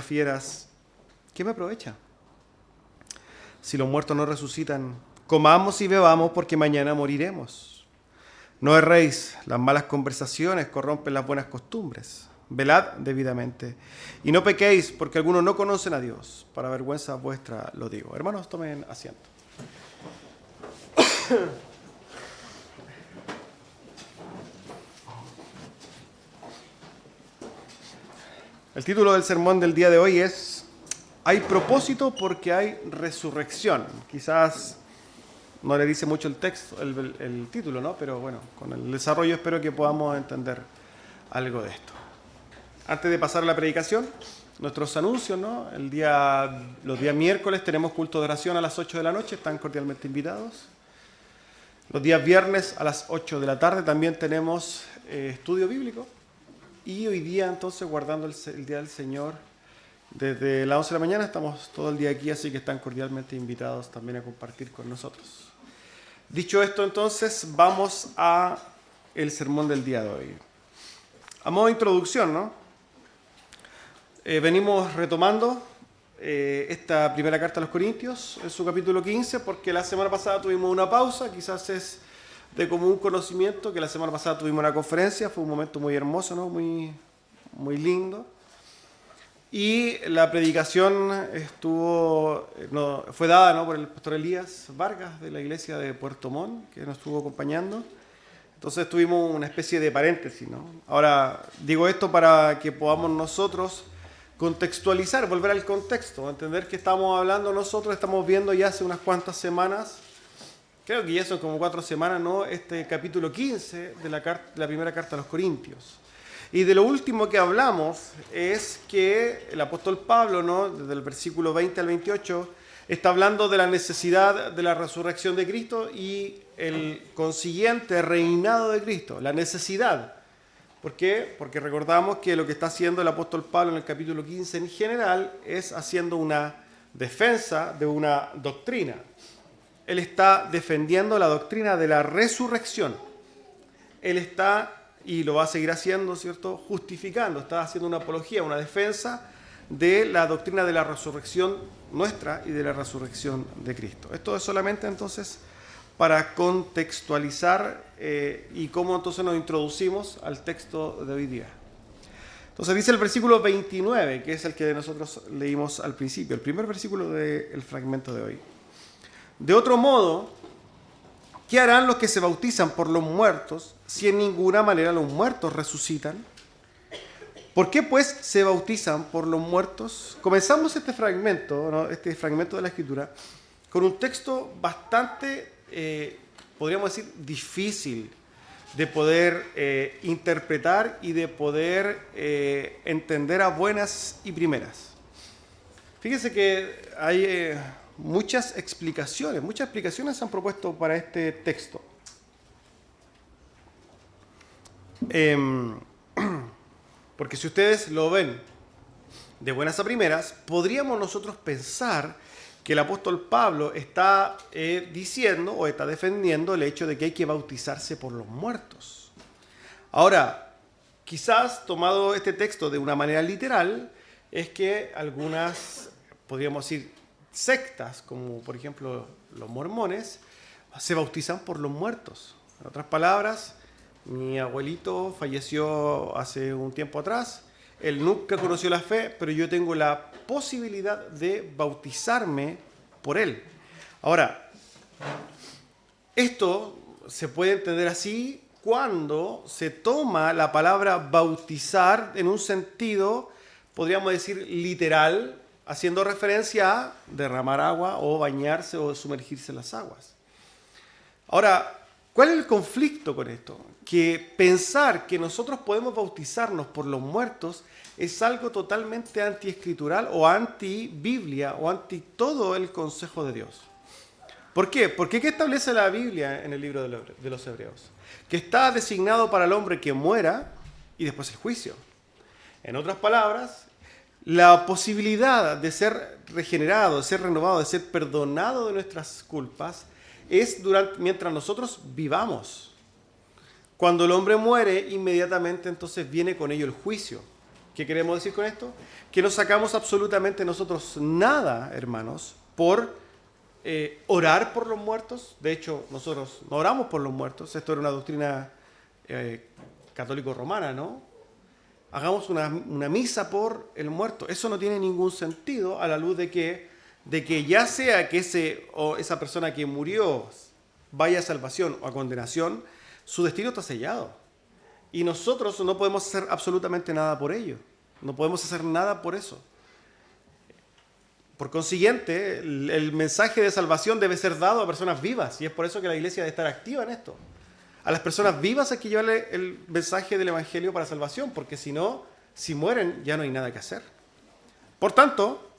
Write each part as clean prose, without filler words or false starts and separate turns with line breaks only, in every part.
fieras, ¿qué me aprovecha? Si los muertos no resucitan, comamos y bebamos porque mañana moriremos. No erréis, las malas conversaciones corrompen las buenas costumbres. Velad debidamente. Y no pequéis, porque algunos no conocen a Dios. Para vergüenza vuestra lo digo. Hermanos, tomen asiento. El título del sermón del día de hoy es "Hay propósito porque hay resurrección". Quizás no le dice mucho el texto, el título, ¿no? Pero bueno, con el desarrollo espero que podamos entender algo de esto. Antes de pasar a la predicación, nuestros anuncios, ¿no? Los días miércoles tenemos culto de oración a las 8 de la noche, están cordialmente invitados. Los días viernes a las 8 de la tarde también tenemos estudio bíblico. Y hoy día entonces, guardando el Día del Señor, desde las 11 de la mañana estamos todo el día aquí, así que están cordialmente invitados también a compartir con nosotros. Dicho esto, entonces, vamos a el sermón del día de hoy. A modo de introducción, ¿no? Venimos retomando esta primera carta a los Corintios, en su capítulo 15, porque la semana pasada tuvimos una pausa, quizás es de común conocimiento que la semana pasada tuvimos una conferencia, fue un momento muy hermoso, ¿no? Muy lindo. Y la predicación fue dada, ¿no? por el pastor Elías Vargas de la iglesia de Puerto Montt, que nos estuvo acompañando. Entonces tuvimos una especie de paréntesis, ¿no? Ahora digo esto para que podamos nosotros contextualizar, volver al contexto, entender que estamos hablando nosotros, estamos viendo ya hace unas cuantas semanas. Creo que ya son como 4 semanas, ¿no? Este capítulo 15 de la primera carta a los Corintios. Y de lo último que hablamos es que el apóstol Pablo, ¿no? Desde el versículo 20 al 28, está hablando de la necesidad de la resurrección de Cristo y el consiguiente reinado de Cristo, la necesidad. ¿Por qué? Porque recordamos que lo que está haciendo el apóstol Pablo en el capítulo 15 en general es haciendo una defensa de una doctrina. Él está defendiendo la doctrina de la resurrección. Él está, y lo va a seguir haciendo, ¿cierto?, justificando, está haciendo una apología, una defensa de la doctrina de la resurrección nuestra y de la resurrección de Cristo. Esto es solamente entonces para contextualizar y cómo entonces nos introducimos al texto de hoy día. Entonces dice el versículo 29, que es el que nosotros leímos al principio, el primer versículo del fragmento de hoy. De otro modo, ¿qué harán los que se bautizan por los muertos si en ninguna manera los muertos resucitan? ¿Por qué pues se bautizan por los muertos? Comenzamos este fragmento, ¿no? Este fragmento de la Escritura con un texto bastante, podríamos decir, difícil de poder interpretar y de poder entender a buenas y primeras. Fíjense que hay muchas explicaciones se han propuesto para este texto. Porque si ustedes lo ven de buenas a primeras, podríamos nosotros pensar que el apóstol Pablo está diciendo o está defendiendo el hecho de que hay que bautizarse por los muertos. Ahora, quizás tomado este texto de una manera literal, es que algunas, podríamos decir, sectas, como por ejemplo los mormones, se bautizan por los muertos. En otras palabras, mi abuelito falleció hace un tiempo atrás, él nunca conoció la fe, pero yo tengo la posibilidad de bautizarme por él. Ahora, esto se puede entender así cuando se toma la palabra bautizar en un sentido, podríamos decir, literal, haciendo referencia a derramar agua o bañarse o sumergirse en las aguas. Ahora, ¿cuál es el conflicto con esto? Que pensar que nosotros podemos bautizarnos por los muertos es algo totalmente antiescritural o anti-Biblia o anti todo el consejo de Dios. ¿Por qué? Porque ¿qué establece la Biblia en el libro de los Hebreos? Que está designado para el hombre que muera y después el juicio. En otras palabras, la posibilidad de ser regenerado, de ser renovado, de ser perdonado de nuestras culpas es mientras nosotros vivamos. Cuando el hombre muere, inmediatamente entonces viene con ello el juicio, ¿Qué queremos decir con esto? Que no sacamos absolutamente nosotros nada, hermanos, por orar por los muertos. De hecho, nosotros no oramos por los muertos. Esto era una doctrina católico-romana, ¿no? Hagamos una misa por el muerto. Eso no tiene ningún sentido a la luz de que ya sea que esa persona que murió vaya a salvación o a condenación, su destino está sellado. Y nosotros no podemos hacer absolutamente nada por ello. No podemos hacer nada por eso. Por consiguiente, el mensaje de salvación debe ser dado a personas vivas. Y es por eso que la iglesia debe estar activa en esto. A las personas vivas hay que llevarle el mensaje del evangelio para salvación, porque si no, si mueren, ya no hay nada que hacer. Por tanto,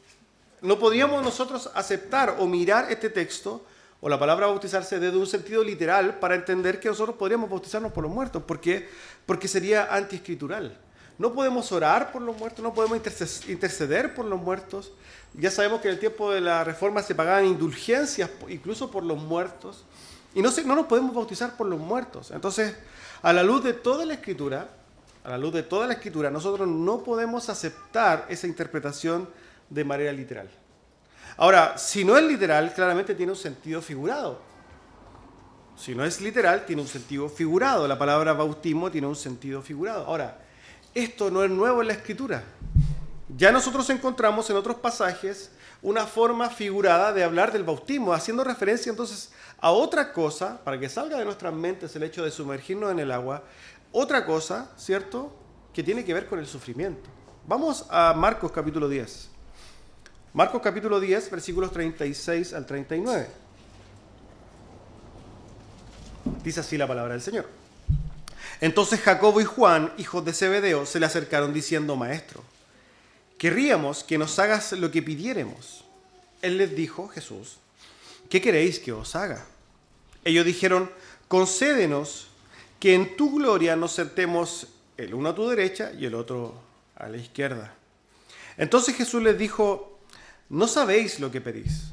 no podríamos nosotros aceptar o mirar este texto o la palabra bautizarse desde un sentido literal para entender que nosotros podríamos bautizarnos por los muertos, porque sería antiescritural. No podemos orar por los muertos, no podemos interceder por los muertos. Ya sabemos que en el tiempo de la Reforma se pagaban indulgencias incluso por los muertos, y no nos podemos bautizar por los muertos. Entonces, a la luz de toda la Escritura, nosotros no podemos aceptar esa interpretación de manera literal. Ahora, si no es literal, claramente tiene un sentido figurado. Si no es literal, tiene un sentido figurado. La palabra bautismo tiene un sentido figurado. Ahora, esto no es nuevo en la Escritura. Ya nosotros encontramos en otros pasajes una forma figurada de hablar del bautismo, haciendo referencia entonces a otra cosa, para que salga de nuestras mentes el hecho de sumergirnos en el agua, otra cosa, ¿cierto?, que tiene que ver con el sufrimiento. Vamos a Marcos capítulo 10. Marcos capítulo 10, versículos 36 al 39. Dice así la palabra del Señor. Entonces Jacobo y Juan, hijos de Zebedeo, se le acercaron diciendo: Maestro, querríamos que nos hagas lo que pidiéremos. Él les dijo, Jesús: ¿qué queréis que os haga? Ellos dijeron: concédenos que en tu gloria nos sentemos el uno a tu derecha y el otro a la izquierda. Entonces Jesús les dijo: no sabéis lo que pedís.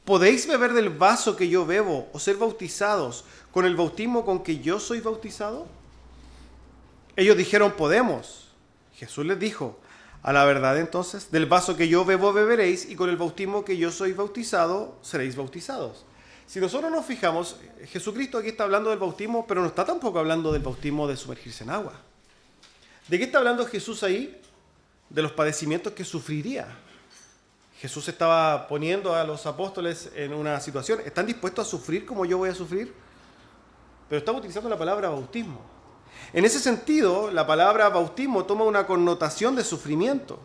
¿Podéis beber del vaso que yo bebo o ser bautizados con el bautismo con que yo soy bautizado? Ellos dijeron: podemos. Jesús les dijo: a la verdad entonces, del vaso que yo bebo beberéis, y con el bautismo que yo soy bautizado seréis bautizados. Si nosotros nos fijamos, Jesucristo aquí está hablando del bautismo, pero no está tampoco hablando del bautismo de sumergirse en agua. ¿De qué está hablando Jesús ahí? De los padecimientos que sufriría. Jesús estaba poniendo a los apóstoles en una situación: ¿están dispuestos a sufrir como yo voy a sufrir? Pero estaba utilizando la palabra bautismo. En ese sentido, la palabra bautismo toma una connotación de sufrimiento.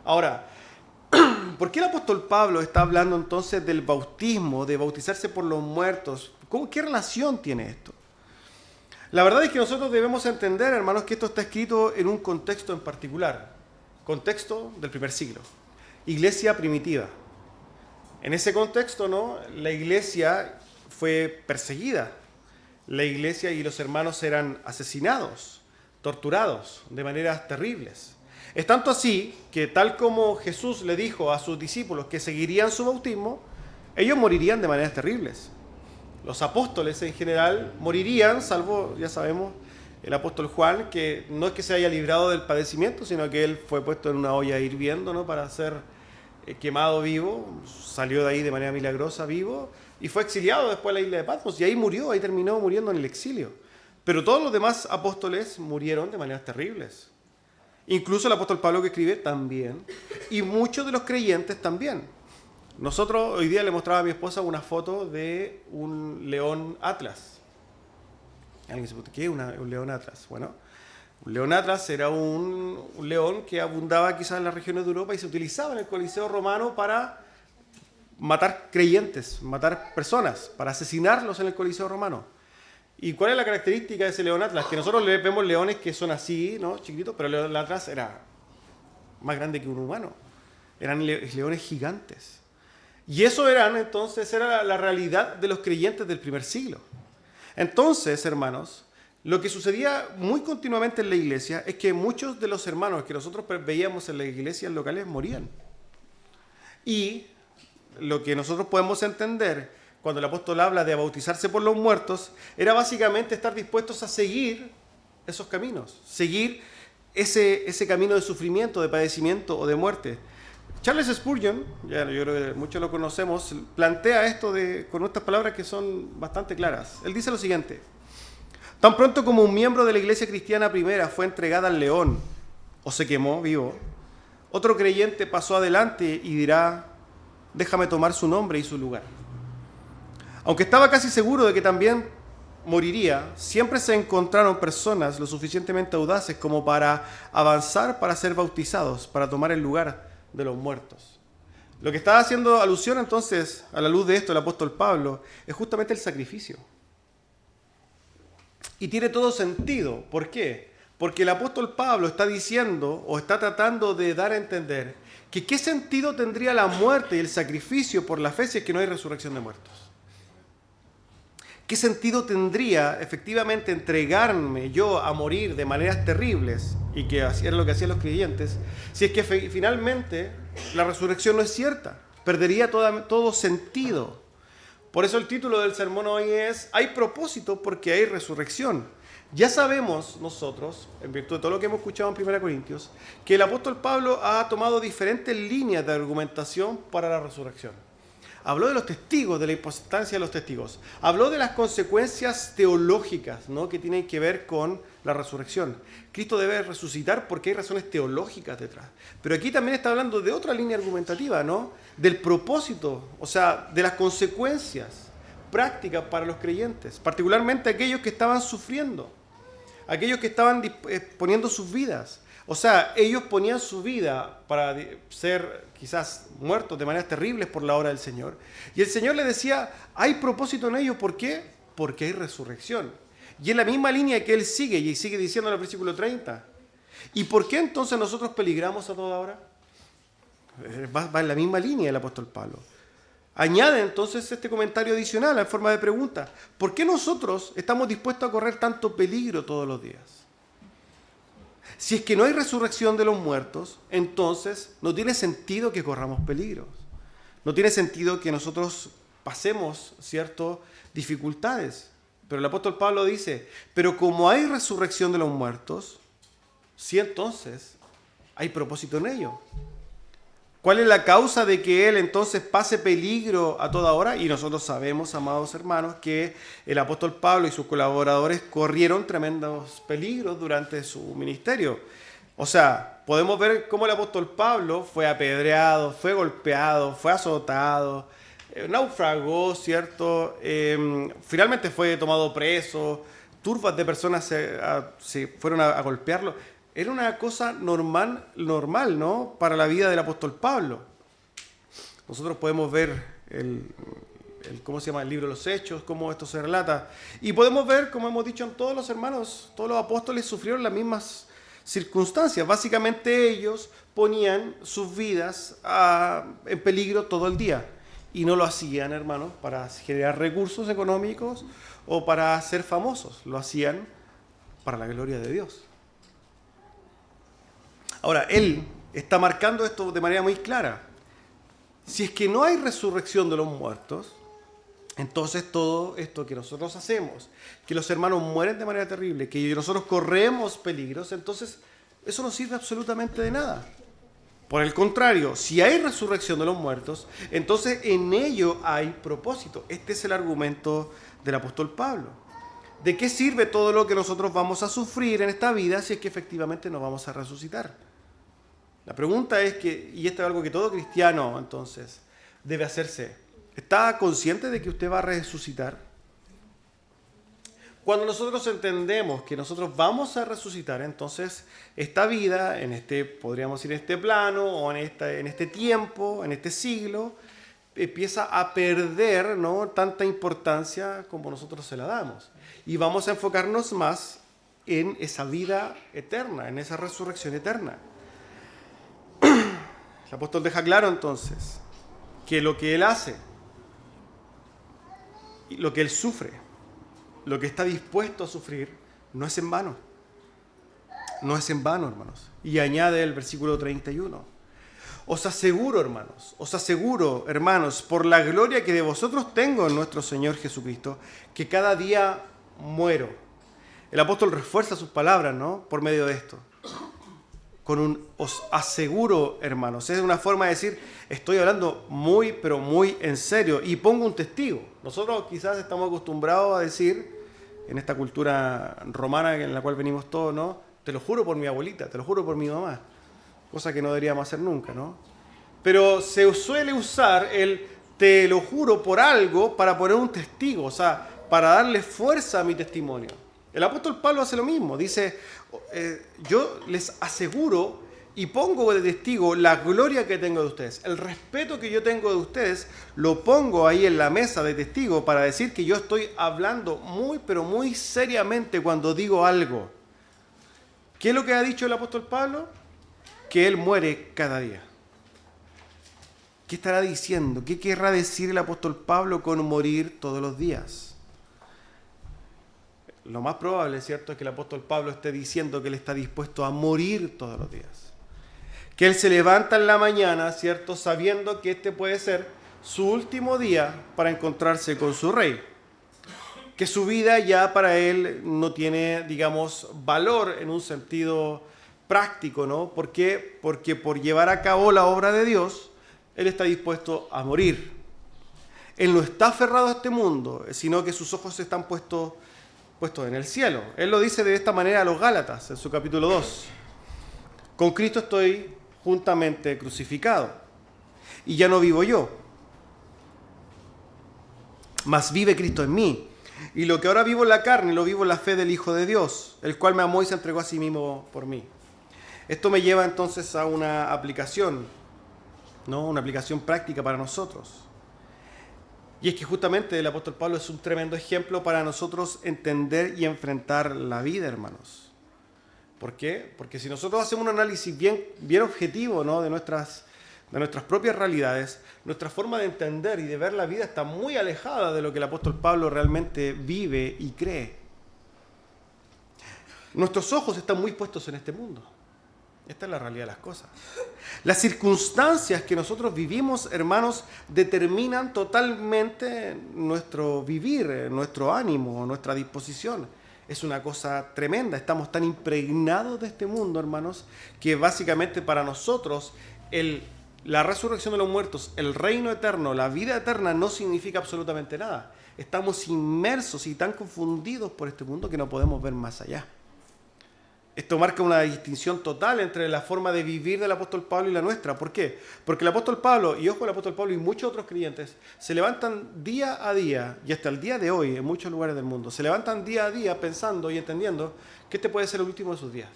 Ahora, ¿por qué el apóstol Pablo está hablando entonces del bautismo, de bautizarse por los muertos? ¿Qué relación tiene esto? La verdad es que nosotros debemos entender, hermanos, que esto está escrito en un contexto en particular. Contexto del primer siglo. Iglesia primitiva. En ese contexto, ¿no?, la iglesia fue perseguida. La iglesia y los hermanos eran asesinados, torturados de maneras terribles. Es tanto así que, tal como Jesús le dijo a sus discípulos que seguirían su bautismo, ellos morirían de maneras terribles. Los apóstoles en general morirían, salvo, ya sabemos, el apóstol Juan, que no es que se haya librado del padecimiento, sino que él fue puesto en una olla hirviendo, ¿no?, para ser quemado vivo, salió de ahí de manera milagrosa vivo, y fue exiliado después a la isla de Patmos, y ahí murió, ahí terminó muriendo en el exilio. Pero todos los demás apóstoles murieron de maneras terribles. Incluso el apóstol Pablo, que escribe, también, y muchos de los creyentes también. Nosotros hoy día le mostraba a mi esposa una foto de un león atlas. Alguien se pregunta: ¿qué es un león atlas? Bueno, un león atlas era un león que abundaba quizás en las regiones de Europa y se utilizaba en el Coliseo romano para matar creyentes, matar personas, para asesinarlos en el Coliseo romano. ¿Y cuál es la característica de ese león atlas? Que nosotros vemos leones que son así, ¿no?, chiquititos, pero el león atlas era más grande que un humano. Eran leones gigantes. Y eso era la realidad de los creyentes del primer siglo. Entonces, hermanos, lo que sucedía muy continuamente en la iglesia es que muchos de los hermanos que nosotros veíamos en las iglesias locales morían. Y lo que nosotros podemos entender cuando el apóstol habla de bautizarse por los muertos era básicamente estar dispuestos a seguir esos caminos, seguir ese camino de sufrimiento, de padecimiento o de muerte. Charles Spurgeon, ya yo creo que muchos lo conocemos, plantea esto con estas palabras que son bastante claras. Él dice lo siguiente: tan pronto como un miembro de la iglesia cristiana primera fue entregada al león o se quemó vivo, otro creyente pasó adelante y dirá: déjame tomar su nombre y su lugar. Aunque estaba casi seguro de que también moriría, siempre se encontraron personas lo suficientemente audaces como para avanzar, para ser bautizados, para tomar el lugar de los muertos. Lo que está haciendo alusión entonces, a la luz de esto, el apóstol Pablo, es justamente el sacrificio. Y tiene todo sentido. ¿Por qué? Porque el apóstol Pablo está diciendo o está tratando de dar a entender que qué sentido tendría la muerte y el sacrificio por la fe si es que no hay resurrección de muertos. ¿Qué sentido tendría efectivamente entregarme yo a morir de maneras terribles, y que era lo que hacían los creyentes, si es que finalmente la resurrección no es cierta? Perdería todo sentido. Por eso el título del sermón hoy es: hay propósito porque hay resurrección. Ya sabemos nosotros, en virtud de todo lo que hemos escuchado en 1 Corintios, que el apóstol Pablo ha tomado diferentes líneas de argumentación para la resurrección. Habló de los testigos, de la importancia de los testigos. Habló de las consecuencias teológicas, ¿no?, que tienen que ver con la resurrección. Cristo debe resucitar porque hay razones teológicas detrás. Pero aquí también está hablando de otra línea argumentativa, ¿no?, del propósito, o sea, de las consecuencias prácticas para los creyentes, particularmente aquellos que estaban sufriendo, aquellos que estaban poniendo sus vidas. O sea, ellos ponían su vida para ser quizás muertos de maneras terribles por la obra del Señor. Y el Señor le decía: hay propósito en ellos. ¿Por qué? Porque hay resurrección. Y en la misma línea que Él sigue, y sigue diciendo en el versículo 30. ¿Y por qué entonces nosotros peligramos a toda hora? Va en la misma línea el apóstol Pablo. Añade entonces este comentario adicional en forma de pregunta: ¿por qué nosotros estamos dispuestos a correr tanto peligro todos los días? Si es que no hay resurrección de los muertos, entonces no tiene sentido que corramos peligros. No tiene sentido que nosotros pasemos ciertas dificultades. Pero el apóstol Pablo dice: pero como hay resurrección de los muertos, sí, entonces hay propósito en ello. ¿Cuál es la causa de que él entonces pase peligro a toda hora? Y nosotros sabemos, amados hermanos, que el apóstol Pablo y sus colaboradores corrieron tremendos peligros durante su ministerio. O sea, podemos ver cómo el apóstol Pablo fue apedreado, fue golpeado, fue azotado, naufragó, ¿cierto? Finalmente fue tomado preso, turbas de personas se fueron a golpearlo. Era una cosa normal, ¿no?, para la vida del apóstol Pablo. Nosotros podemos ver ¿cómo se llama?, el libro de los Hechos, cómo esto se relata. Y podemos ver, como hemos dicho, en todos los hermanos, todos los apóstoles sufrieron las mismas circunstancias. Básicamente ellos ponían sus vidas en peligro todo el día. Y no lo hacían, hermanos, para generar recursos económicos o para ser famosos. Lo hacían para la gloria de Dios. Ahora, él está marcando esto de manera muy clara. Si es que no hay resurrección de los muertos, entonces todo esto que nosotros hacemos, que los hermanos mueren de manera terrible, que nosotros corremos peligros, entonces eso no sirve absolutamente de nada. Por el contrario, si hay resurrección de los muertos, entonces en ello hay propósito. Este es el argumento del apóstol Pablo. ¿De qué sirve todo lo que nosotros vamos a sufrir en esta vida si es que efectivamente nos vamos a resucitar? La pregunta es y esto es algo que todo cristiano entonces debe hacerse: ¿está consciente de que usted va a resucitar? Cuando nosotros entendemos que nosotros vamos a resucitar, entonces esta vida, podríamos decir, en este plano, o en este tiempo, en este siglo, empieza a perder, ¿no?, tanta importancia como nosotros se la damos. Y vamos a enfocarnos más en esa vida eterna, en esa resurrección eterna. El apóstol deja claro entonces que lo que él hace, lo que él sufre, lo que está dispuesto a sufrir, no es en vano. No es en vano, hermanos. Y añade el versículo 31. Os aseguro, hermanos, por la gloria que de vosotros tengo en nuestro Señor Jesucristo, que cada día muero. El apóstol refuerza sus palabras, ¿no?, por medio de esto. con un os aseguro, hermanos. Es una forma de decir, estoy hablando muy, pero muy en serio y pongo un testigo. Nosotros quizás estamos acostumbrados a decir, en esta cultura romana en la cual venimos todos, ¿no? Te lo juro por mi abuelita, te lo juro por mi mamá. Cosa que no deberíamos hacer nunca, ¿no? Pero se suele usar el te lo juro por algo para poner un testigo, o sea, para darle fuerza a mi testimonio. El apóstol Pablo hace lo mismo, dice, yo les aseguro y pongo de testigo la gloria que tengo de ustedes, el respeto que yo tengo de ustedes, lo pongo ahí en la mesa de testigo para decir que yo estoy hablando muy, pero muy seriamente cuando digo algo. ¿Qué es lo que ha dicho el apóstol Pablo? Que él muere cada día. ¿Qué estará diciendo? ¿Qué querrá decir el apóstol Pablo con morir todos los días? Lo más probable, ¿cierto?, es que el apóstol Pablo esté diciendo que él está dispuesto a morir todos los días. Que él se levanta en la mañana, ¿cierto?, sabiendo que este puede ser su último día para encontrarse con su rey. Que su vida ya para él no tiene, digamos, valor en un sentido práctico, ¿no? ¿Por qué? Porque por llevar a cabo la obra de Dios, él está dispuesto a morir. Él no está aferrado a este mundo, sino que sus ojos están puestos en el cielo. Él lo dice de esta manera a los Gálatas, en su capítulo 2. Con Cristo estoy juntamente crucificado, y ya no vivo yo, mas vive Cristo en mí. Y lo que ahora vivo en la carne, lo vivo en la fe del Hijo de Dios, el cual me amó y se entregó a sí mismo por mí. Esto me lleva entonces a una aplicación, ¿no? Una aplicación práctica para nosotros. Y es que justamente el apóstol Pablo es un tremendo ejemplo para nosotros entender y enfrentar la vida, hermanos. ¿Por qué? Porque si nosotros hacemos un análisis bien objetivo, ¿no?, de nuestras propias realidades, nuestra forma de entender y de ver la vida está muy alejada de lo que el apóstol Pablo realmente vive y cree. Nuestros ojos están muy puestos en este mundo. Esta es la realidad de las cosas. Las circunstancias que nosotros vivimos, hermanos, determinan totalmente nuestro vivir, nuestro ánimo, nuestra disposición. Es una cosa tremenda. Estamos tan impregnados de este mundo, hermanos, que básicamente para nosotros la resurrección de los muertos, el reino eterno, la vida eterna no significa absolutamente nada. Estamos inmersos y tan confundidos por este mundo que no podemos ver más allá. Esto marca una distinción total entre la forma de vivir del apóstol Pablo y la nuestra. ¿Por qué? Porque el apóstol Pablo, y ojo, el apóstol Pablo y muchos otros creyentes, se levantan día a día, y hasta el día de hoy, en muchos lugares del mundo, se levantan día a día pensando y entendiendo que este puede ser el último de sus días.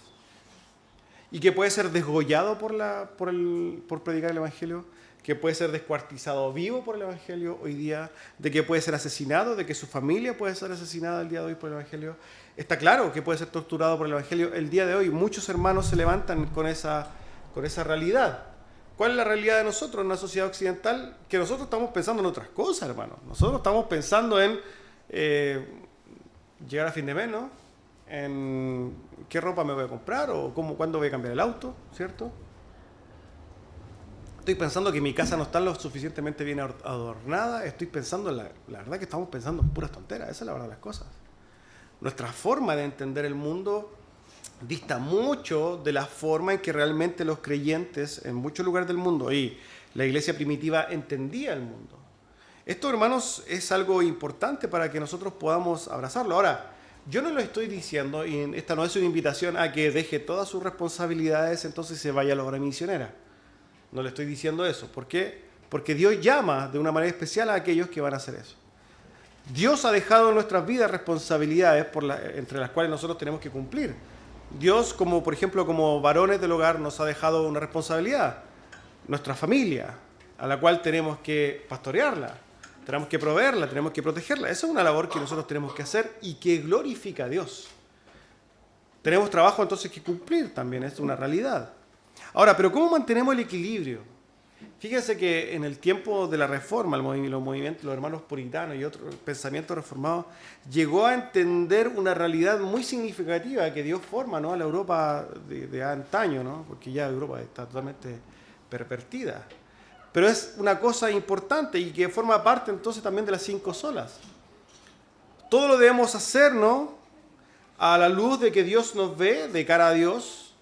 Y que puede ser desgollado por predicar el Evangelio, que puede ser descuartizado vivo por el Evangelio hoy día, de que puede ser asesinado, de que su familia puede ser asesinada el día de hoy por el Evangelio. Está claro que puede ser torturado por el Evangelio el día de hoy. Muchos hermanos se levantan con esa realidad. ¿Cuál es la realidad de nosotros en una sociedad occidental? Que nosotros estamos pensando en otras cosas, hermanos. Nosotros estamos pensando en llegar a fin de mes, ¿no? En qué ropa me voy a comprar o cuándo voy a cambiar el auto, ¿cierto? Estoy pensando que mi casa no está lo suficientemente bien adornada. Estoy pensando, la verdad que estamos pensando en puras tonteras. Esa es la verdad de las cosas. Nuestra forma de entender el mundo dista mucho de la forma en que realmente los creyentes en muchos lugares del mundo y la iglesia primitiva entendía el mundo. Esto, hermanos, es algo importante para que nosotros podamos abrazarlo. Ahora, yo no lo estoy diciendo, y esta no es una invitación a que deje todas sus responsabilidades, entonces se vaya a la obra misionera. No le estoy diciendo eso. ¿Por qué? Porque Dios llama de una manera especial a aquellos que van a hacer eso. Dios ha dejado en nuestras vidas responsabilidades entre las cuales nosotros tenemos que cumplir. Dios, por ejemplo, como varones del hogar, nos ha dejado una responsabilidad. Nuestra familia, a la cual tenemos que pastorearla, tenemos que proveerla, tenemos que protegerla. Esa es una labor que nosotros tenemos que hacer y que glorifica a Dios. Tenemos trabajo entonces que cumplir también, es una realidad. Ahora, ¿pero cómo mantenemos el equilibrio? Fíjense que en el tiempo de la Reforma, los hermanos puritanos y otros pensamientos reformados, llegó a entender una realidad muy significativa que dio forma, ¿no?, a la Europa de antaño, ¿no?, porque ya Europa está totalmente pervertida. Pero es una cosa importante y que forma parte entonces también de las 5 solas. Todo lo debemos hacer, ¿no?, a la luz de que Dios nos ve, de cara a Dios,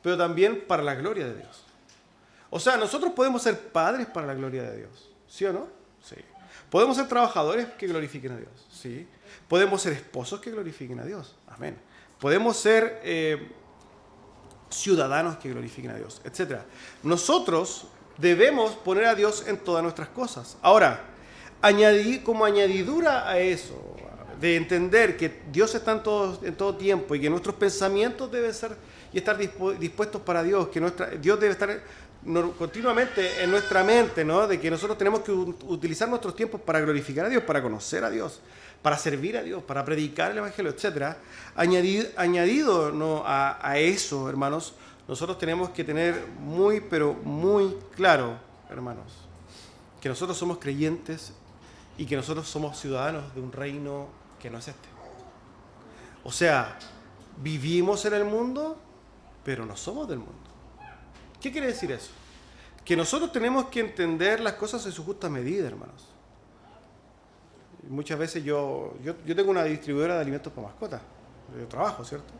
pero también para la gloria de Dios. O sea, nosotros podemos ser padres para la gloria de Dios, ¿sí o no? Sí. Podemos ser trabajadores que glorifiquen a Dios, ¿sí? Podemos ser esposos que glorifiquen a Dios, amén. Podemos ser ciudadanos que glorifiquen a Dios, etc. Nosotros debemos poner a Dios en todas nuestras cosas. Ahora, como añadidura a eso, de entender que Dios está en todo tiempo y que nuestros pensamientos deben ser y estar dispuestos para Dios, que Dios debe estar continuamente en nuestra mente, ¿no? De que nosotros tenemos que utilizar nuestros tiempos para glorificar a Dios, para conocer a Dios, para servir a Dios, para predicar el Evangelio, etc. Añadido, ¿no? a eso, hermanos, nosotros tenemos que tener muy, pero muy claro, hermanos, que nosotros somos creyentes y que nosotros somos ciudadanos de un reino que no es este. O sea, vivimos en el mundo, pero no somos del mundo. ¿Qué quiere decir eso? Que nosotros tenemos que entender las cosas en su justa medida, hermanos. Muchas veces yo tengo una distribuidora de alimentos para mascotas. Yo trabajo, ¿cierto?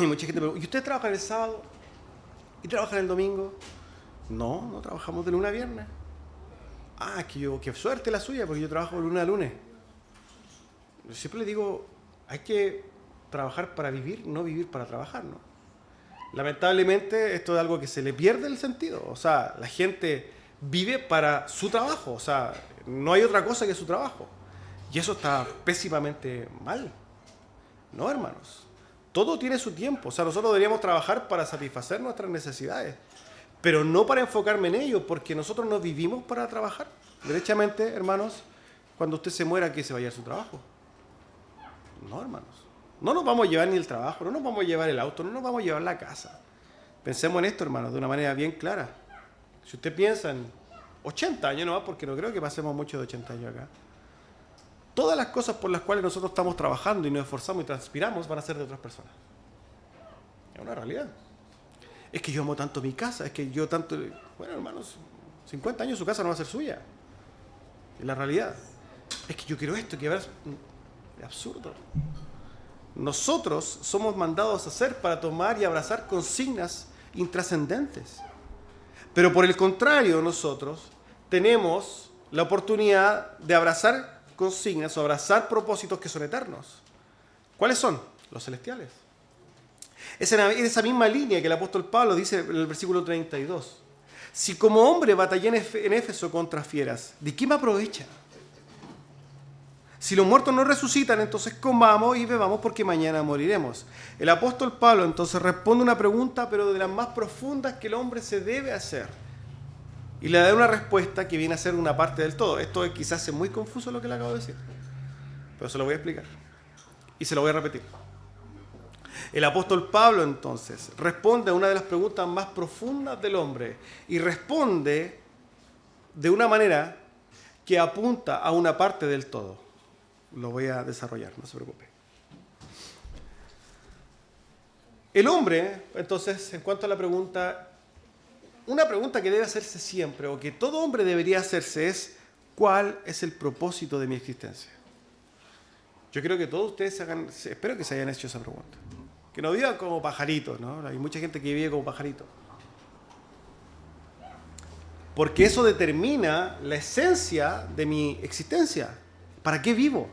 Y mucha gente me pregunta, ¿y usted trabaja el sábado? ¿Y trabaja el domingo? No trabajamos de lunes a viernes. Ah, qué suerte la suya, porque yo trabajo de lunes a lunes. Yo siempre le digo, hay que trabajar para vivir, no vivir para trabajar, ¿no? Lamentablemente esto es algo que se le pierde el sentido. O sea, la gente vive para su trabajo. O sea, no hay otra cosa que su trabajo. Y eso está pésimamente mal. No, hermanos. Todo tiene su tiempo. O sea, nosotros deberíamos trabajar para satisfacer nuestras necesidades. Pero no para enfocarme en ello, porque nosotros no vivimos para trabajar. Derechamente, hermanos, cuando usted se muera, ¿qué se vaya a su trabajo? No, hermanos. No nos vamos a llevar ni el trabajo, no nos vamos a llevar el auto, no nos vamos a llevar la casa. Pensemos en esto, hermanos, de una manera bien clara. Si usted piensa en 80 años nomás, porque no creo que pasemos mucho de 80 años acá, todas las cosas por las cuales nosotros estamos trabajando y nos esforzamos y transpiramos van a ser de otras personas. Es una realidad. Es que yo amo tanto mi casa, es que yo tanto... Bueno, hermanos, 50 años su casa no va a ser suya. Es la realidad. Es que yo quiero esto, que es absurdo. Nosotros somos mandados a hacer para tomar y abrazar consignas intrascendentes. Pero por el contrario, nosotros tenemos la oportunidad de abrazar consignas o abrazar propósitos que son eternos. ¿Cuáles son? Los celestiales. Es en esa misma línea que el apóstol Pablo dice en el versículo 32. Si como hombre batallé en Éfeso contra fieras, ¿de qué me aprovecha? Si los muertos no resucitan, entonces comamos y bebamos porque mañana moriremos. El apóstol Pablo entonces responde una pregunta, pero de las más profundas que el hombre se debe hacer. Y le da una respuesta que viene a ser una parte del todo. Esto quizás es muy confuso lo que le acabo de decir, pero se lo voy a explicar. Y se lo voy a repetir. El apóstol Pablo entonces responde a una de las preguntas más profundas del hombre y responde de una manera que apunta a una parte del todo. Lo voy a desarrollar, no se preocupe. El hombre, entonces, en cuanto a la pregunta, una pregunta que debe hacerse siempre, o que todo hombre debería hacerse, es ¿cuál es el propósito de mi existencia? Yo creo que todos ustedes espero que se hayan hecho esa pregunta. Que no vivan como pajaritos, ¿no? Hay mucha gente que vive como pajaritos. Porque eso determina la esencia de mi existencia. ¿Para qué vivo?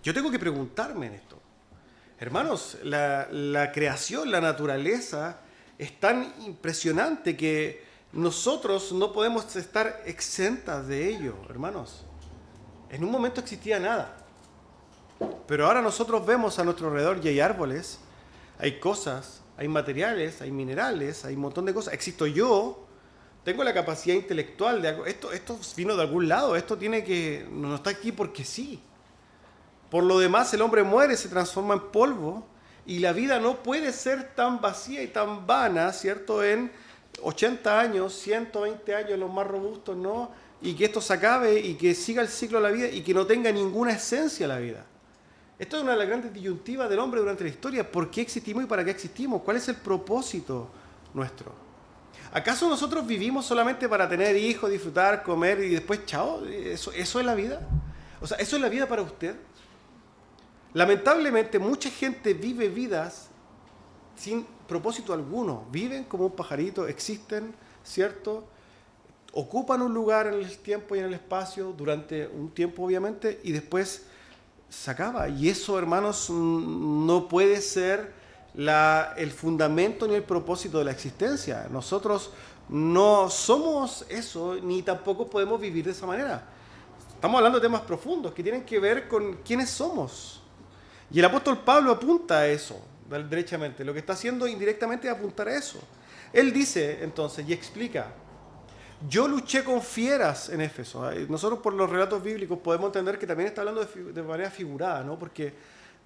Yo tengo que preguntarme en esto. Hermanos, la creación, la naturaleza es tan impresionante que nosotros no podemos estar exentas de ello, hermanos. En un momento existía nada. Pero ahora nosotros vemos a nuestro alrededor y hay árboles, hay cosas, hay materiales, hay minerales, hay un montón de cosas. Existo yo, tengo la capacidad intelectual de algo. Esto vino de algún lado, no está aquí porque sí. Por lo demás, el hombre muere, se transforma en polvo y la vida no puede ser tan vacía y tan vana, ¿cierto? En 80 años, 120 años, los más robustos, ¿no? Y que esto se acabe y que siga el ciclo de la vida y que no tenga ninguna esencia la vida. Esto es una de las grandes disyuntivas del hombre durante la historia. ¿Por qué existimos y para qué existimos? ¿Cuál es el propósito nuestro? ¿Acaso nosotros vivimos solamente para tener hijos, disfrutar, comer y después chao? ¿Eso es la vida? O sea, ¿eso es la vida para usted? Lamentablemente, mucha gente vive vidas sin propósito alguno. Viven como un pajarito, existen, ¿cierto? Ocupan un lugar en el tiempo y en el espacio durante un tiempo, obviamente, y después se acaba. Y eso, hermanos, no puede ser el fundamento ni el propósito de la existencia. Nosotros no somos eso, ni tampoco podemos vivir de esa manera. Estamos hablando de temas profundos que tienen que ver con quiénes somos. Y el apóstol Pablo apunta a eso, derechamente. Lo que está haciendo indirectamente es apuntar a eso. Él dice, entonces, y explica: yo luché con fieras en Éfeso. Nosotros, por los relatos bíblicos, podemos entender que también está hablando de manera figurada, ¿no? Porque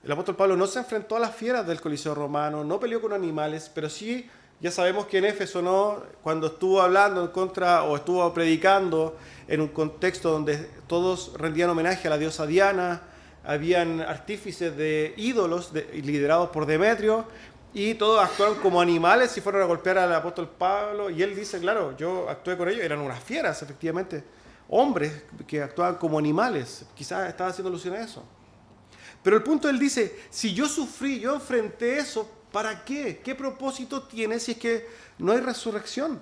el apóstol Pablo no se enfrentó a las fieras del Coliseo romano, no peleó con animales, pero sí, ya sabemos que en Éfeso, ¿no?, cuando estuvo hablando en contra o estuvo predicando en un contexto donde todos rendían homenaje a la diosa Diana, habían artífices de ídolos liderados por Demetrio, y todos actuaron como animales y fueron a golpear al apóstol Pablo. Y él dice, claro, yo actué con ellos, eran unas fieras, efectivamente, hombres que actuaban como animales. Quizás estaba haciendo alusión a eso. Pero el punto, él dice, si yo sufrí, yo enfrenté eso, ¿para qué? ¿Qué propósito tiene si es que no hay resurrección?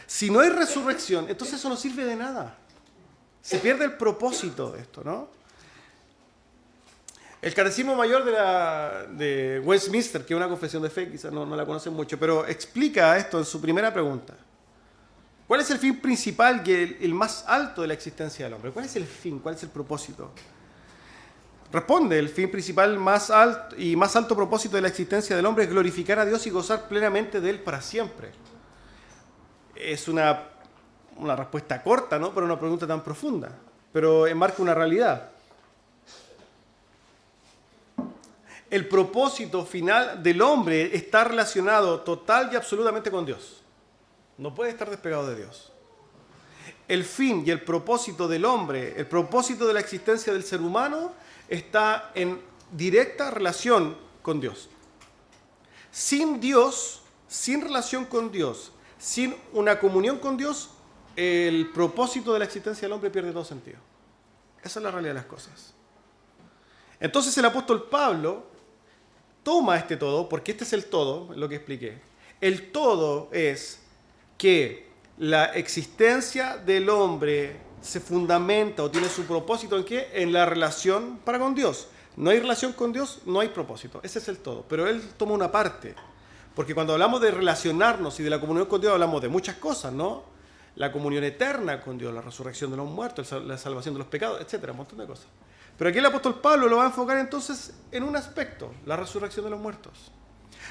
Si no hay resurrección, entonces eso no sirve de nada. Se pierde el propósito de esto, ¿no? El Catecismo Mayor de Westminster, que es una confesión de fe, quizás no la conocen mucho, pero explica esto en su primera pregunta. ¿Cuál es el fin principal y el más alto de la existencia del hombre? ¿Cuál es el fin? ¿Cuál es el propósito? Responde, el fin principal más alto propósito de la existencia del hombre es glorificar a Dios y gozar plenamente de Él para siempre. Es una respuesta corta, ¿no?, para una pregunta tan profunda, pero enmarca una realidad. El propósito final del hombre está relacionado total y absolutamente con Dios. No puede estar despegado de Dios. El fin y el propósito del hombre, el propósito de la existencia del ser humano, está en directa relación con Dios. Sin Dios, sin relación con Dios, sin una comunión con Dios, el propósito de la existencia del hombre pierde todo sentido. Esa es la realidad de las cosas. Entonces el apóstol Pablo toma este todo, porque este es el todo, lo que expliqué. El todo es que la existencia del hombre se fundamenta o tiene su propósito ¿en qué? En la relación para con Dios. No hay relación con Dios, no hay propósito. Ese es el todo. Pero él toma una parte. Porque cuando hablamos de relacionarnos y de la comunión con Dios, hablamos de muchas cosas, ¿no? La comunión eterna con Dios, la resurrección de los muertos, la salvación de los pecados, etcétera, un montón de cosas. Pero aquí el apóstol Pablo lo va a enfocar entonces en un aspecto, la resurrección de los muertos.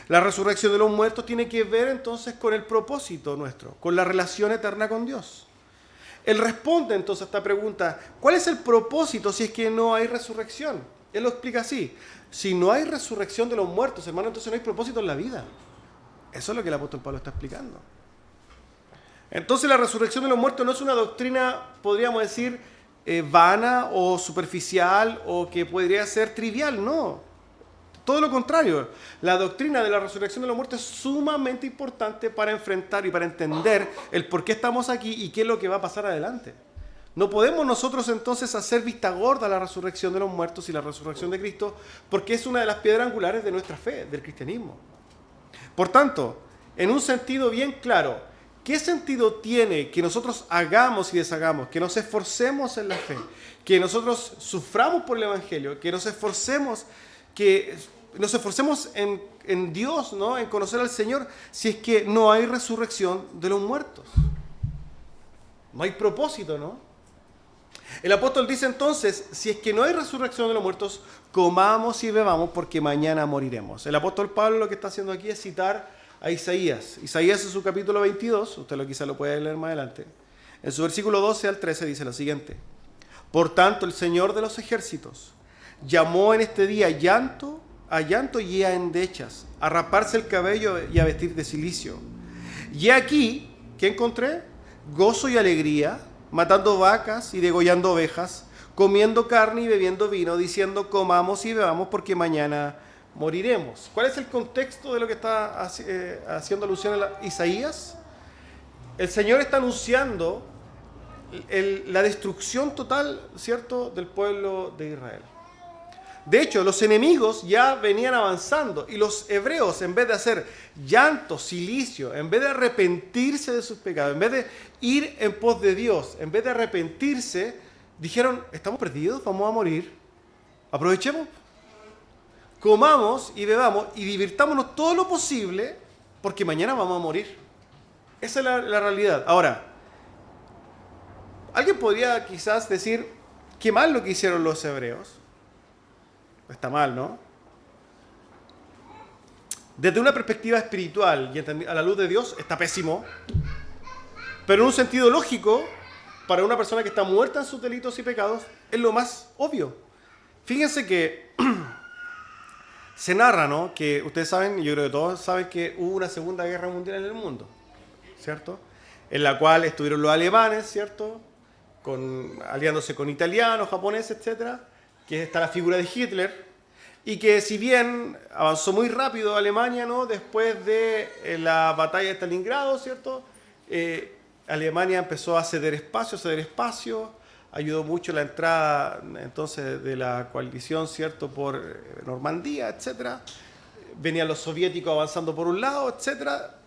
La resurrección de los muertos tiene que ver entonces con el propósito nuestro, con la relación eterna con Dios. Él responde entonces a esta pregunta, ¿cuál es el propósito si es que no hay resurrección? Él lo explica así, si no hay resurrección de los muertos, hermano, entonces no hay propósito en la vida. Eso es lo que el apóstol Pablo está explicando. Entonces la resurrección de los muertos no es una doctrina, podríamos decir, vana o superficial o que podría ser trivial, no. Todo lo contrario, la doctrina de la resurrección de los muertos es sumamente importante para enfrentar y para entender el por qué estamos aquí y qué es lo que va a pasar adelante. No podemos nosotros entonces hacer vista gorda a la resurrección de los muertos y la resurrección de Cristo, porque es una de las piedras angulares de nuestra fe, del cristianismo. Por tanto, en un sentido bien claro, ¿qué sentido tiene que nosotros hagamos y deshagamos, que nos esforcemos en la fe, que nosotros suframos por el Evangelio, que nos esforcemos en Dios, ¿no?, en conocer al Señor, si es que no hay resurrección de los muertos? No hay propósito, ¿no? El apóstol dice entonces, si es que no hay resurrección de los muertos, comamos y bebamos porque mañana moriremos. El apóstol Pablo lo que está haciendo aquí es citar a Isaías. Isaías en su capítulo 22, usted quizá lo puede leer más adelante. En su versículo 12 al 13 dice lo siguiente: por tanto, el Señor de los ejércitos llamó en este día a llanto y a endechas, a raparse el cabello y a vestir de cilicio. Y aquí, ¿qué encontré? Gozo y alegría, matando vacas y degollando ovejas, comiendo carne y bebiendo vino, diciendo comamos y bebamos porque mañana moriremos. ¿Cuál es el contexto de lo que está haciendo alusión a Isaías? El Señor está anunciando la destrucción total, ¿cierto?, del pueblo de Israel. De hecho, los enemigos ya venían avanzando y los hebreos, en vez de hacer llanto, cilicio, en vez de arrepentirse de sus pecados, en vez de ir en pos de Dios, en vez de arrepentirse, dijeron, estamos perdidos, vamos a morir, aprovechemos, comamos y bebamos y divirtámonos todo lo posible porque mañana vamos a morir. Esa es la realidad. Ahora, alguien podría quizás decir, qué mal lo que hicieron los hebreos. Está mal, ¿no? Desde una perspectiva espiritual y a la luz de Dios, está pésimo. Pero en un sentido lógico, para una persona que está muerta en sus delitos y pecados, es lo más obvio. Fíjense que se narra, ¿no? Que ustedes saben, y yo creo que todos saben que hubo una Segunda Guerra Mundial en el mundo, ¿cierto? En la cual estuvieron los alemanes, ¿cierto? Aliándose con italianos, japoneses, etcétera, que está la figura de Hitler, y que si bien avanzó muy rápido Alemania, ¿no? Después de la batalla de Stalingrado, ¿cierto? Alemania empezó a ceder espacio, ayudó mucho la entrada entonces de la coalición, ¿cierto? Por Normandía, etcétera. Venían los soviéticos avanzando por un lado, etcétera.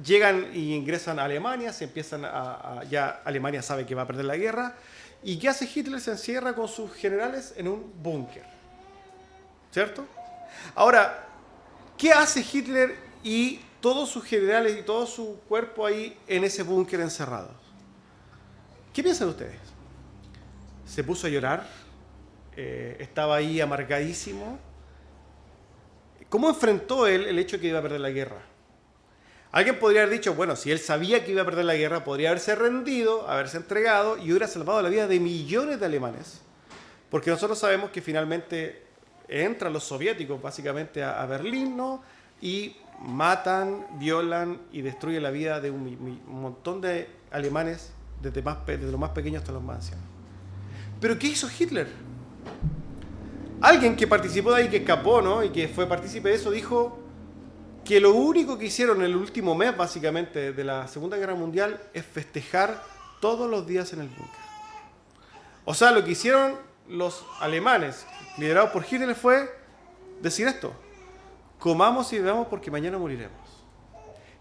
Llegan y ingresan a Alemania, ya Alemania sabe que va a perder la guerra. ¿Y qué hace Hitler? Se encierra con sus generales en un búnker, ¿cierto? Ahora, ¿qué hace Hitler y todos sus generales y todo su cuerpo ahí en ese búnker encerrados? ¿Qué piensan ustedes? ¿Se puso a llorar? ¿Estaba ahí amargadísimo? ¿Cómo enfrentó él el hecho de que iba a perder la guerra? Alguien podría haber dicho, bueno, si él sabía que iba a perder la guerra, podría haberse rendido, haberse entregado y hubiera salvado la vida de millones de alemanes. Porque nosotros sabemos que finalmente entran los soviéticos básicamente a Berlín, ¿no? Y matan, violan y destruyen la vida de un montón de alemanes, desde los más pequeños hasta los más ancianos. ¿Pero qué hizo Hitler? Alguien que participó de ahí, que escapó, ¿no? Y que fue partícipe de eso, dijo que lo único que hicieron en el último mes, básicamente, de la Segunda Guerra Mundial, es festejar todos los días en el búnker. O sea, lo que hicieron los alemanes, liderados por Hitler, fue decir esto: comamos y bebamos porque mañana moriremos.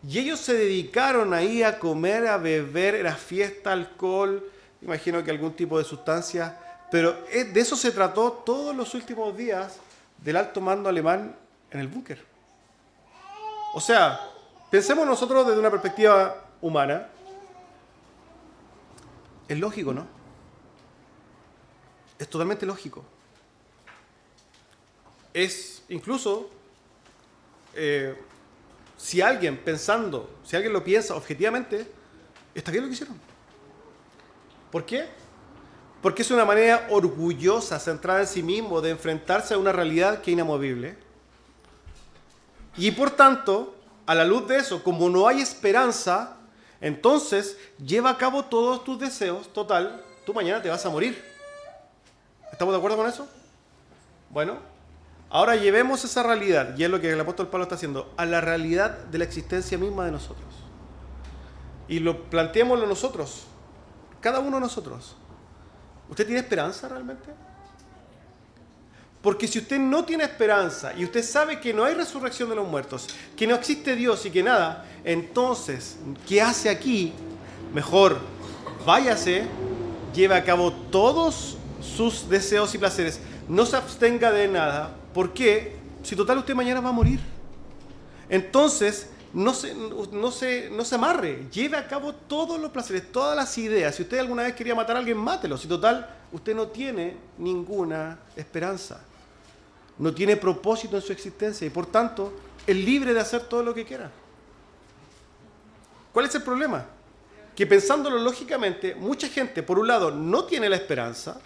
Y ellos se dedicaron ahí a comer, a beber, era fiesta, alcohol, imagino que algún tipo de sustancia, pero de eso se trató todos los últimos días del alto mando alemán en el búnker. O sea, pensemos nosotros desde una perspectiva humana. Es lógico, ¿no? Es totalmente lógico. Es incluso, si alguien lo piensa objetivamente, está bien lo que hicieron. ¿Por qué? Porque es una manera orgullosa, centrada en sí mismo, de enfrentarse a una realidad que es inamovible. Y por tanto, a la luz de eso, como no hay esperanza, entonces lleva a cabo todos tus deseos. Total, tú mañana te vas a morir. ¿Estamos de acuerdo con eso? Bueno, ahora llevemos esa realidad, y es lo que el apóstol Pablo está haciendo, a la realidad de la existencia misma de nosotros. Y planteémoslo nosotros, cada uno de nosotros. ¿Usted tiene esperanza realmente? Porque si usted no tiene esperanza y usted sabe que no hay resurrección de los muertos, que no existe Dios y que nada, entonces, ¿qué hace aquí? Mejor, váyase, lleve a cabo todos sus deseos y placeres, no se abstenga de nada. ¿Por qué? Si total usted mañana va a morir. Entonces, no se amarre, lleve a cabo todos los placeres, todas las ideas. Si usted alguna vez quería matar a alguien, mátelo. Si total, usted no tiene ninguna esperanza. No tiene propósito en su existencia y por tanto es libre de hacer todo lo que quiera. ¿Cuál es el problema? Que pensándolo lógicamente, mucha gente, por un lado, no tiene la esperanza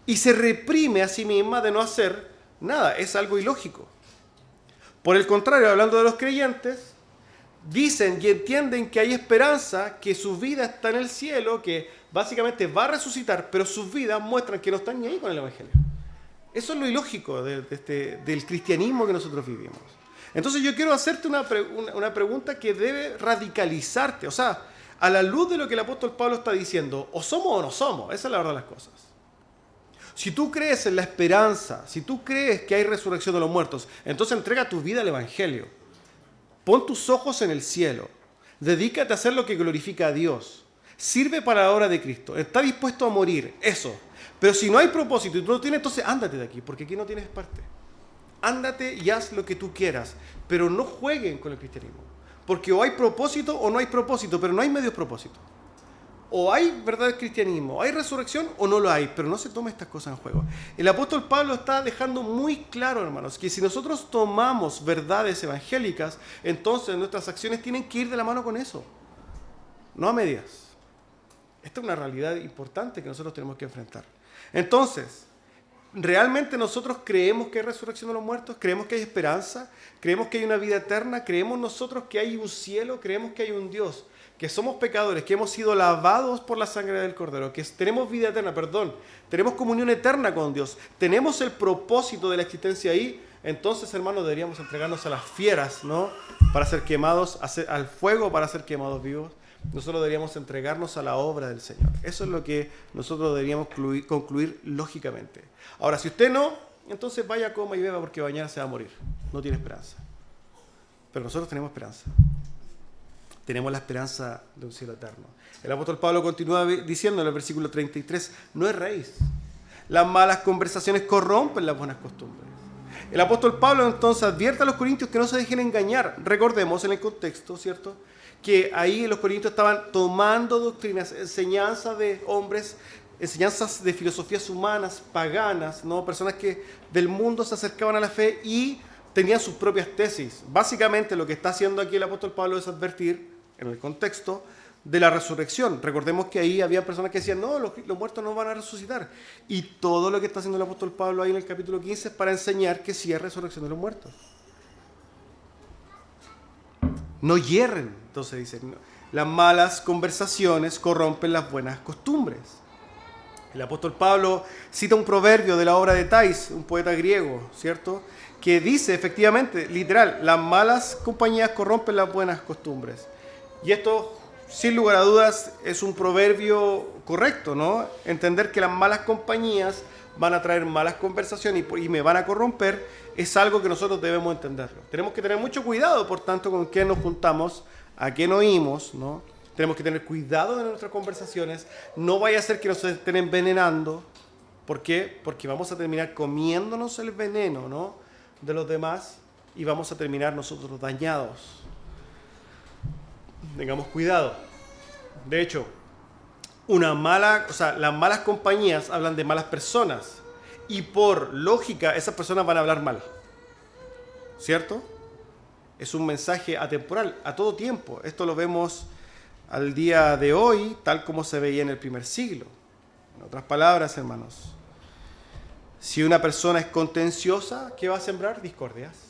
y se reprime a sí misma de no hacer nada. Es algo ilógico. Por el contrario, hablando de los creyentes, dicen y entienden que hay esperanza, que su vida está en el cielo, que básicamente va a resucitar, pero sus vidas muestran que no están ni ahí con el Evangelio. Eso es lo ilógico del cristianismo que nosotros vivimos. Entonces yo quiero hacerte una pregunta que debe radicalizarte. O sea, a la luz de lo que el apóstol Pablo está diciendo, o somos o no somos. Esa es la verdad de las cosas. Si tú crees en la esperanza, si tú crees que hay resurrección de los muertos, entonces entrega tu vida al Evangelio. Pon tus ojos en el cielo. Dedícate a hacer lo que glorifica a Dios. Sirve para la obra de Cristo. Está dispuesto a morir, eso. Pero si no hay propósito y tú no tienes, entonces ándate de aquí, porque aquí no tienes parte. Ándate y haz lo que tú quieras, pero no jueguen con el cristianismo. Porque o hay propósito o no hay propósito, pero no hay medios propósitos. O hay verdad del cristianismo, o hay resurrección o no lo hay, pero no se toma estas cosas en juego. El apóstol Pablo está dejando muy claro, hermanos, que si nosotros tomamos verdades evangélicas, entonces nuestras acciones tienen que ir de la mano con eso, no a medias. Esta es una realidad importante que nosotros tenemos que enfrentar. Entonces, ¿realmente nosotros creemos que hay resurrección de los muertos? ¿Creemos que hay esperanza? ¿Creemos que hay una vida eterna? ¿Creemos nosotros que hay un cielo? ¿Creemos que hay un Dios? Que somos pecadores, que hemos sido lavados por la sangre del Cordero, que tenemos vida eterna, tenemos comunión eterna con Dios, tenemos el propósito de la existencia ahí, entonces, hermanos, deberíamos entregarnos a las fieras, ¿no? Para ser quemados, al fuego para ser quemados vivos. Nosotros deberíamos entregarnos a la obra del Señor. Eso es lo que nosotros deberíamos concluir lógicamente. Ahora, si usted no, entonces vaya, coma y beba porque mañana se va a morir. No tiene esperanza. Pero nosotros tenemos esperanza. Tenemos la esperanza de un cielo eterno. El apóstol Pablo continúa diciendo en el versículo 33, no erréis. Las malas conversaciones corrompen las buenas costumbres. El apóstol Pablo entonces advierte a los corintios que no se dejen engañar. Recordemos en el contexto, ¿cierto?, que ahí los corintios estaban tomando doctrinas, enseñanzas de hombres, enseñanzas de filosofías humanas, paganas, ¿no? Personas que del mundo se acercaban a la fe y tenían sus propias tesis. Básicamente lo que está haciendo aquí el apóstol Pablo es advertir, en el contexto, de la resurrección. Recordemos que ahí había personas que decían, no, los muertos no van a resucitar. Y todo lo que está haciendo el apóstol Pablo ahí en el capítulo 15 es para enseñar que sí hay resurrección de los muertos. No hierren, entonces dicen, las malas conversaciones corrompen las buenas costumbres. El apóstol Pablo cita un proverbio de la obra de Thais, un poeta griego, ¿cierto?, que dice efectivamente, literal, las malas compañías corrompen las buenas costumbres. Y esto, sin lugar a dudas, es un proverbio correcto, ¿no? Entender que las malas compañías van a traer malas conversaciones y me van a corromper es algo que nosotros debemos entenderlo. Tenemos que tener mucho cuidado, por tanto, con quién nos juntamos, a quién oímos, ¿no? Tenemos que tener cuidado en nuestras conversaciones. No vaya a ser que nos estén envenenando. ¿Por qué? Porque vamos a terminar comiéndonos el veneno, ¿no?, de los demás y vamos a terminar nosotros dañados. Tengamos cuidado. De hecho, las malas compañías hablan de malas personas y por lógica esas personas van a hablar mal, ¿cierto? Es un mensaje atemporal, a todo tiempo. Esto lo vemos al día de hoy, tal como se veía en el primer siglo. En otras palabras, hermanos, si una persona es contenciosa, ¿qué va a sembrar? Discordias.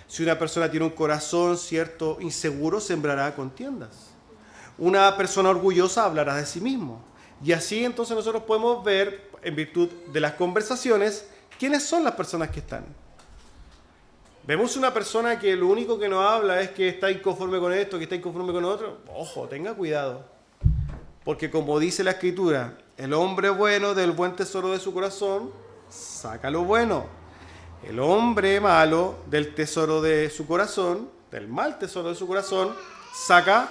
Si una persona tiene un corazón, ¿cierto?, inseguro, sembrará contiendas. Una persona orgullosa hablará de sí mismo. Y así entonces nosotros podemos ver, en virtud de las conversaciones, quiénes son las personas que están. Vemos una persona que lo único que nos habla es que está inconforme con esto, que está inconforme con otro. Ojo, tenga cuidado. Porque como dice la Escritura, el hombre bueno del buen tesoro de su corazón saca lo bueno. El hombre malo del tesoro de su corazón, del mal tesoro de su corazón, saca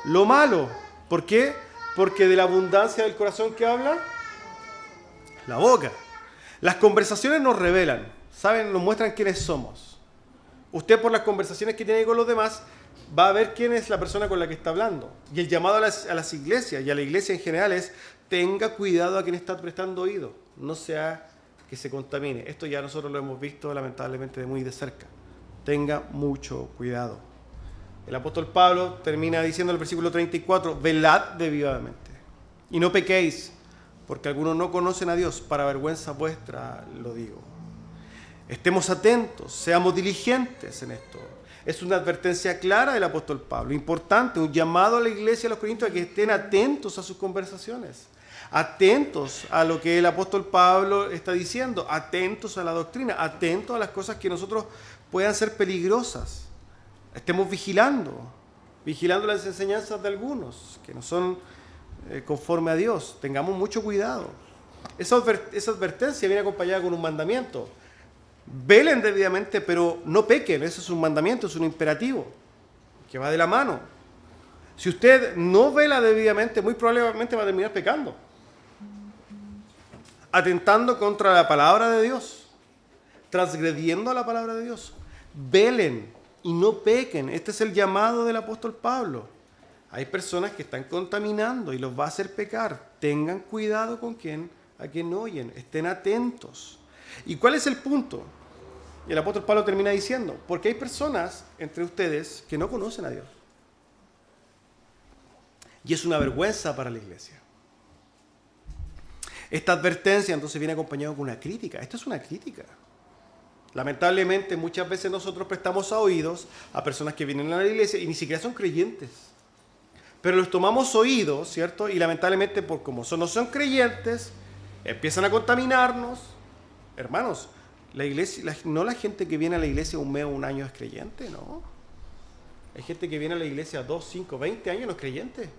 lo malo. ¿Por qué? Porque de la abundancia del corazón que habla la boca. Las conversaciones nos revelan, ¿saben? Nos muestran quiénes somos. Usted por las conversaciones que tiene con los demás va a ver quién es la persona con la que está hablando. Y el llamado a las iglesias y a la iglesia en general es tenga cuidado a quien está prestando oído. No sea que se contamine. Esto ya nosotros lo hemos visto lamentablemente de muy de cerca. Tenga mucho cuidado. El apóstol Pablo termina diciendo en el versículo 34, velad debidamente y no pequéis, porque algunos no conocen a Dios, para vergüenza vuestra lo digo. Estemos atentos, seamos diligentes en esto. Es una advertencia clara del apóstol Pablo, importante, un llamado a la iglesia, a los corintios, a que estén atentos a sus conversaciones, atentos a lo que el apóstol Pablo está diciendo, atentos a la doctrina, atentos a las cosas que nosotros puedan ser peligrosas. Estemos vigilando las enseñanzas de algunos que no son conforme a Dios. Tengamos mucho cuidado. esa advertencia viene acompañada con un mandamiento. Velen debidamente, pero no pequen. Ese es un mandamiento, es un imperativo que va de la mano. Si usted no vela debidamente, muy probablemente va a terminar pecando, atentando contra la palabra de Dios, transgrediendo a la palabra de Dios. Velen y no pequen. Este es el llamado del apóstol Pablo. Hay personas que están contaminando y los va a hacer pecar. Tengan cuidado con a quien oyen. Estén atentos. ¿Y cuál es el punto? Y el apóstol Pablo termina diciendo, porque hay personas entre ustedes que no conocen a Dios. Y es una vergüenza para la iglesia. Esta advertencia entonces viene acompañada con una crítica. Esto es una crítica. Lamentablemente muchas veces nosotros prestamos oídos a personas que vienen a la iglesia y ni siquiera son creyentes. Pero los tomamos oídos, ¿cierto? Y lamentablemente como no son creyentes, empiezan a contaminarnos. Hermanos, la iglesia, no la gente que viene a la iglesia un mes o un año es creyente, ¿no? Hay gente que viene a la iglesia 2, 5, 20 años no es creyente.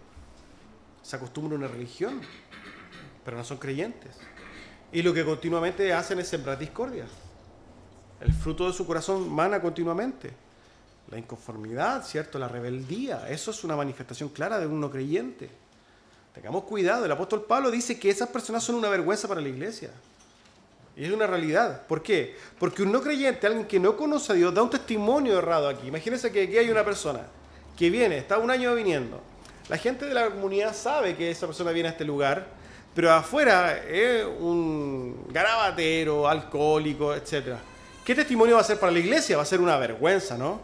Se acostumbra a una religión, pero no son creyentes. Y lo que continuamente hacen es sembrar discordia. El fruto de su corazón mana continuamente. La inconformidad, ¿cierto? La rebeldía. Eso es una manifestación clara de un no creyente. Tengamos cuidado. El apóstol Pablo dice que esas personas son una vergüenza para la iglesia. Y es una realidad. ¿Por qué? Porque un no creyente, alguien que no conoce a Dios, da un testimonio errado aquí. Imagínense que aquí hay una persona que viene, está un año viniendo. La gente de la comunidad sabe que esa persona viene a este lugar, pero afuera es un garabatero, alcohólico, etc. ¿Qué testimonio va a ser para la iglesia? Va a ser una vergüenza, ¿no?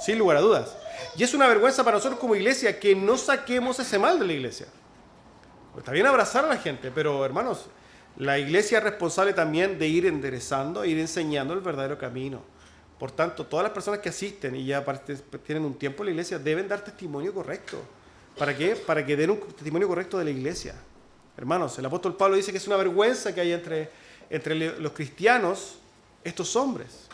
Sin lugar a dudas. Y es una vergüenza para nosotros como iglesia que no saquemos ese mal de la iglesia. Está bien abrazar a la gente, pero hermanos, la iglesia es responsable también de ir enderezando, ir enseñando el verdadero camino. Por tanto, todas las personas que asisten y ya tienen un tiempo en la iglesia deben dar testimonio correcto. ¿Para qué? Para que den un testimonio correcto de la iglesia. Hermanos, el apóstol Pablo dice que es una vergüenza que hay entre los cristianos estos hombres.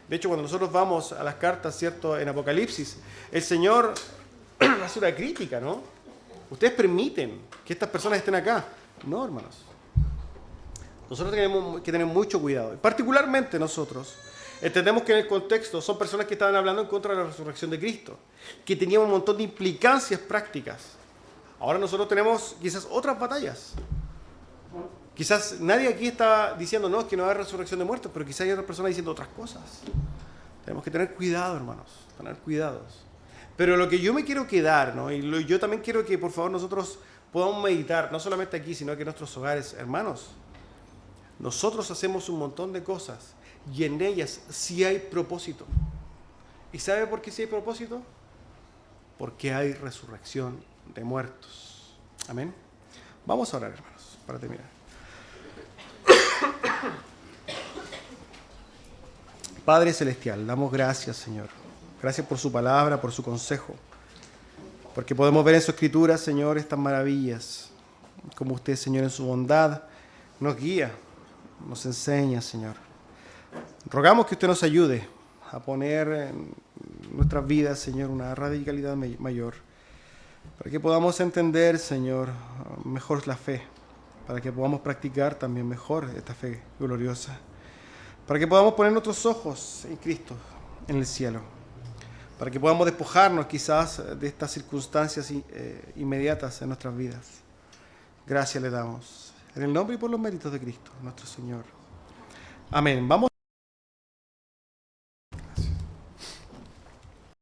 De hecho, cuando nosotros vamos a las cartas, ¿cierto? En Apocalipsis, el Señor hace una crítica, ¿no? Ustedes permiten que estas personas estén acá. No, hermanos. Nosotros tenemos que tener mucho cuidado. Particularmente nosotros entendemos que en el contexto son personas que estaban hablando en contra de la resurrección de Cristo, que tenían un montón de implicancias prácticas. Ahora nosotros tenemos quizás otras batallas. Quizás nadie aquí está diciendo, no, es que no hay resurrección de muertos, pero quizás hay otras personas diciendo otras cosas. Tenemos que tener cuidado, hermanos, tener cuidados. Pero lo que yo me quiero quedar, ¿no? Y yo también quiero que, por favor, nosotros podamos meditar, no solamente aquí, sino que en nuestros hogares. Hermanos, nosotros hacemos un montón de cosas y en ellas sí hay propósito. ¿Y sabe por qué sí hay propósito? Porque hay resurrección de muertos. Amén. Vamos a orar, hermanos, para terminar. Padre Celestial, damos gracias, Señor. Gracias por su palabra, por su consejo. Porque podemos ver en su escritura, Señor, estas maravillas. Como usted, Señor, en su bondad nos guía, nos enseña, Señor. Rogamos que usted nos ayude a poner en nuestras vidas, Señor, una radicalidad mayor. Para que podamos entender, Señor, mejor la fe. Para que podamos practicar también mejor esta fe gloriosa. Para que podamos poner nuestros ojos en Cristo, en el cielo. Para que podamos despojarnos quizás de estas circunstancias inmediatas en nuestras vidas. Gracias le damos. En el nombre y por los méritos de Cristo, nuestro Señor. Amén. Vamos